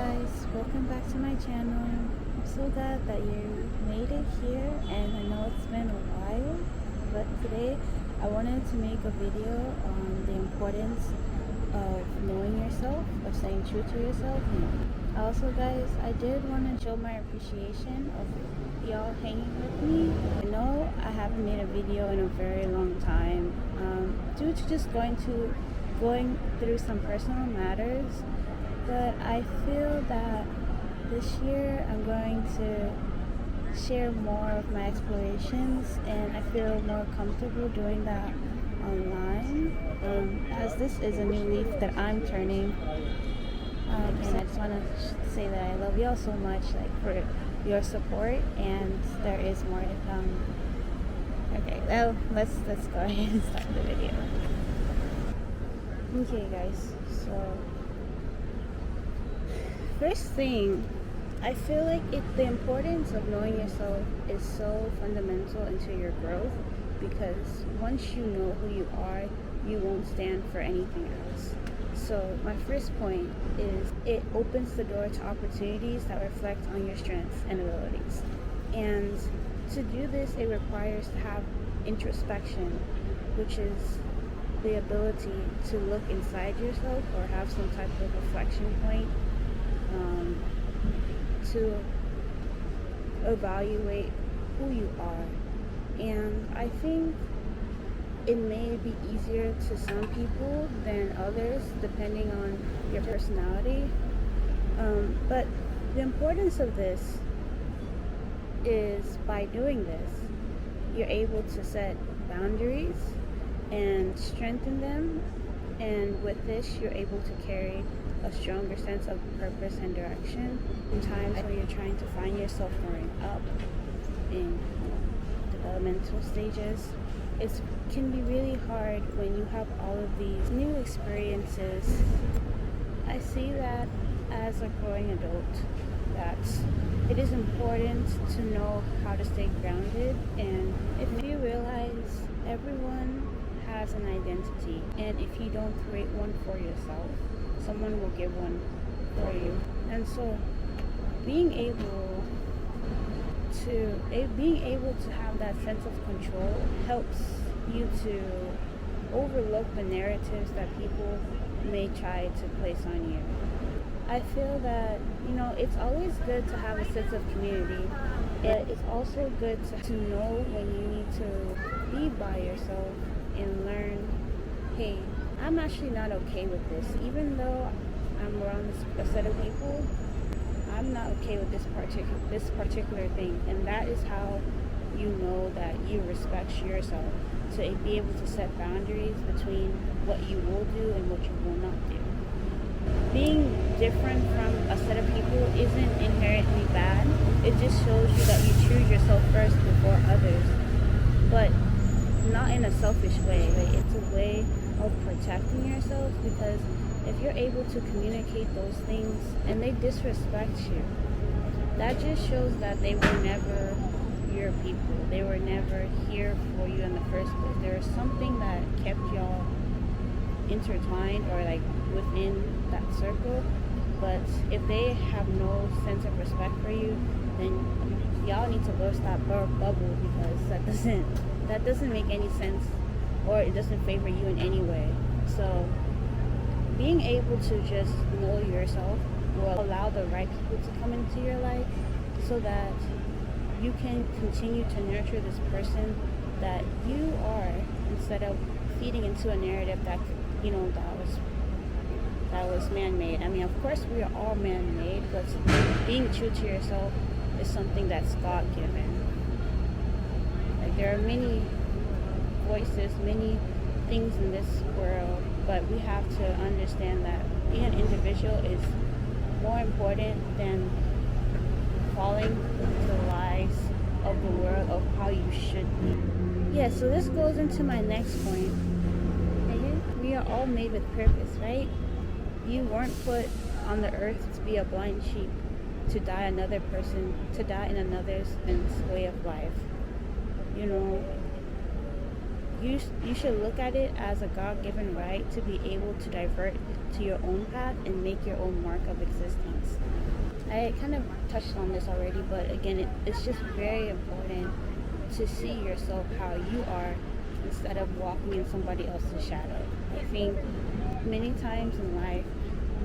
guys, welcome back to my channel. I'm so glad that you made it here, and I know it's been a while, but today I wanted to make a video on the importance of knowing yourself, of staying true to yourself. Also guys, I did want to show my appreciation of y'all hanging with me. I know I haven't made a video in a very long time due to just going through some personal matters. But I feel that this year I'm going to share more of my explorations, and I feel more comfortable doing that online, as this is a new leaf that I'm turning. And I just want to say that I love y'all so much, for your support, and there is more to come. Okay, well, let's go ahead and start the video. Okay guys, so first thing, I feel like the importance of knowing yourself is so fundamental into your growth, because once you know who you are, you won't stand for anything else. So my first point is it opens the door to opportunities that reflect on your strengths and abilities. And to do this, it requires to have introspection, which is the ability to look inside yourself or have some type of reflection point to evaluate who you are. And I think it may be easier to some people than others depending on your personality, but the importance of this is by doing this, you're able to set boundaries and strengthen them, and with this you're able to carry a stronger sense of purpose and direction in times where you're trying to find yourself growing up in developmental stages. It can be really hard when you have all of these new experiences. I see that as a growing adult, that it is important to know how to stay grounded. And if you realize everyone has an identity, and if you don't create one for yourself, someone will give one for you. And so being able to have that sense of control helps you to overlook the narratives that people may try to place on you. I feel that, it's always good to have a sense of community, but it's also good to know when you need to be by yourself and learn, hey, I'm actually not okay with this. Even though I'm around a set of people, I'm not okay with this particular thing. And that is how you know that you respect yourself, to be able to set boundaries between what you will do and what you will not do. Being different from a set of people isn't inherently bad. It just shows you that you choose yourself first before others, but not in a selfish way. It's a way of protecting yourself, because if you're able to communicate those things and they disrespect you, that just shows that they were never your people. They were never here for you in the first place. There was something that kept y'all intertwined or within that circle. But if they have no sense of respect for you, then y'all need to burst that bubble, because that doesn't make any sense, or it doesn't favor you in any way. So being able to just know yourself will allow the right people to come into your life, so that you can continue to nurture this person that you are, instead of feeding into a narrative that was man-made. I mean, of course we are all man-made, but being true to yourself is something that's God-given. There are many voices, many things in this world, but we have to understand that being an individual is more important than falling to the lies of the world of how you should be. Yeah, so this goes into my next point. We are all made with purpose, right? You weren't put on the earth to be a blind sheep, to die in another's way of life. You should look at it as a God-given right to be able to divert to your own path and make your own mark of existence. I kind of touched on this already, but again, it's just very important to see yourself how you are instead of walking in somebody else's shadow. I think many times in life,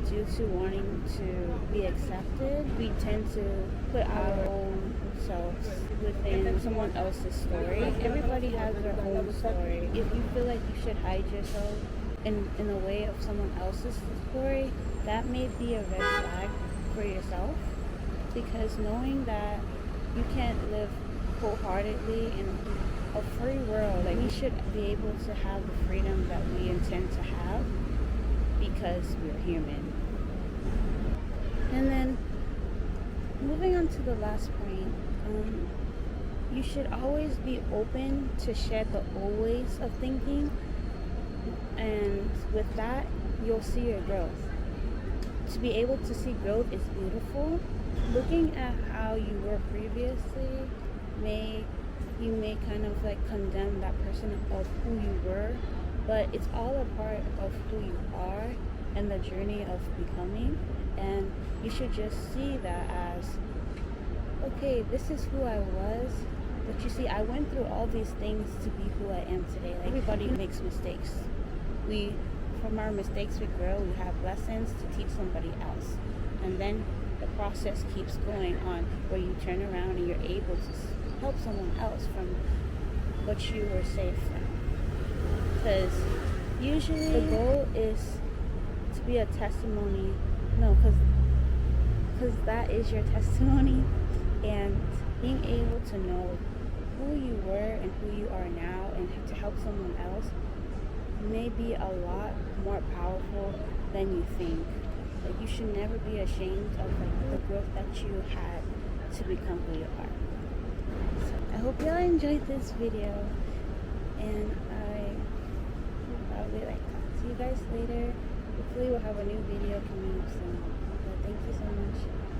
due to wanting to be accepted, we tend to put our own selves within someone else's story. Everybody has their own story. If you feel like you should hide yourself in the way of someone else's story, that may be a red flag for yourself, because knowing that you can't live wholeheartedly in a free world, like we should be able to have the freedom that we intend to have because we're human. And then moving on to the last point, you should always be open to shed the old ways of thinking, and with that you'll see your growth. To be able to see growth is beautiful. Looking at how you were previously you may kind of like condemn that person of who you were, but it's all a part of who you are and the journey of becoming. And you should just see that as, okay, this is who I was, but you see, I went through all these things to be who I am today. Like, everybody makes mistakes. From our mistakes we grow. We have lessons to teach somebody else, and then the process keeps going on where you turn around and you're able to help someone else from what you were saved from. Because usually the goal is to be a testimony. No, because that is your testimony, and being able to know who you were and who you are now and to help someone else may be a lot more powerful than you think. Like, you should never be ashamed of like the growth that you had to become who you are. So I hope y'all enjoyed this video, and I will probably like talk to you guys later. Hopefully we'll have a new video coming up soon. But thank you so much.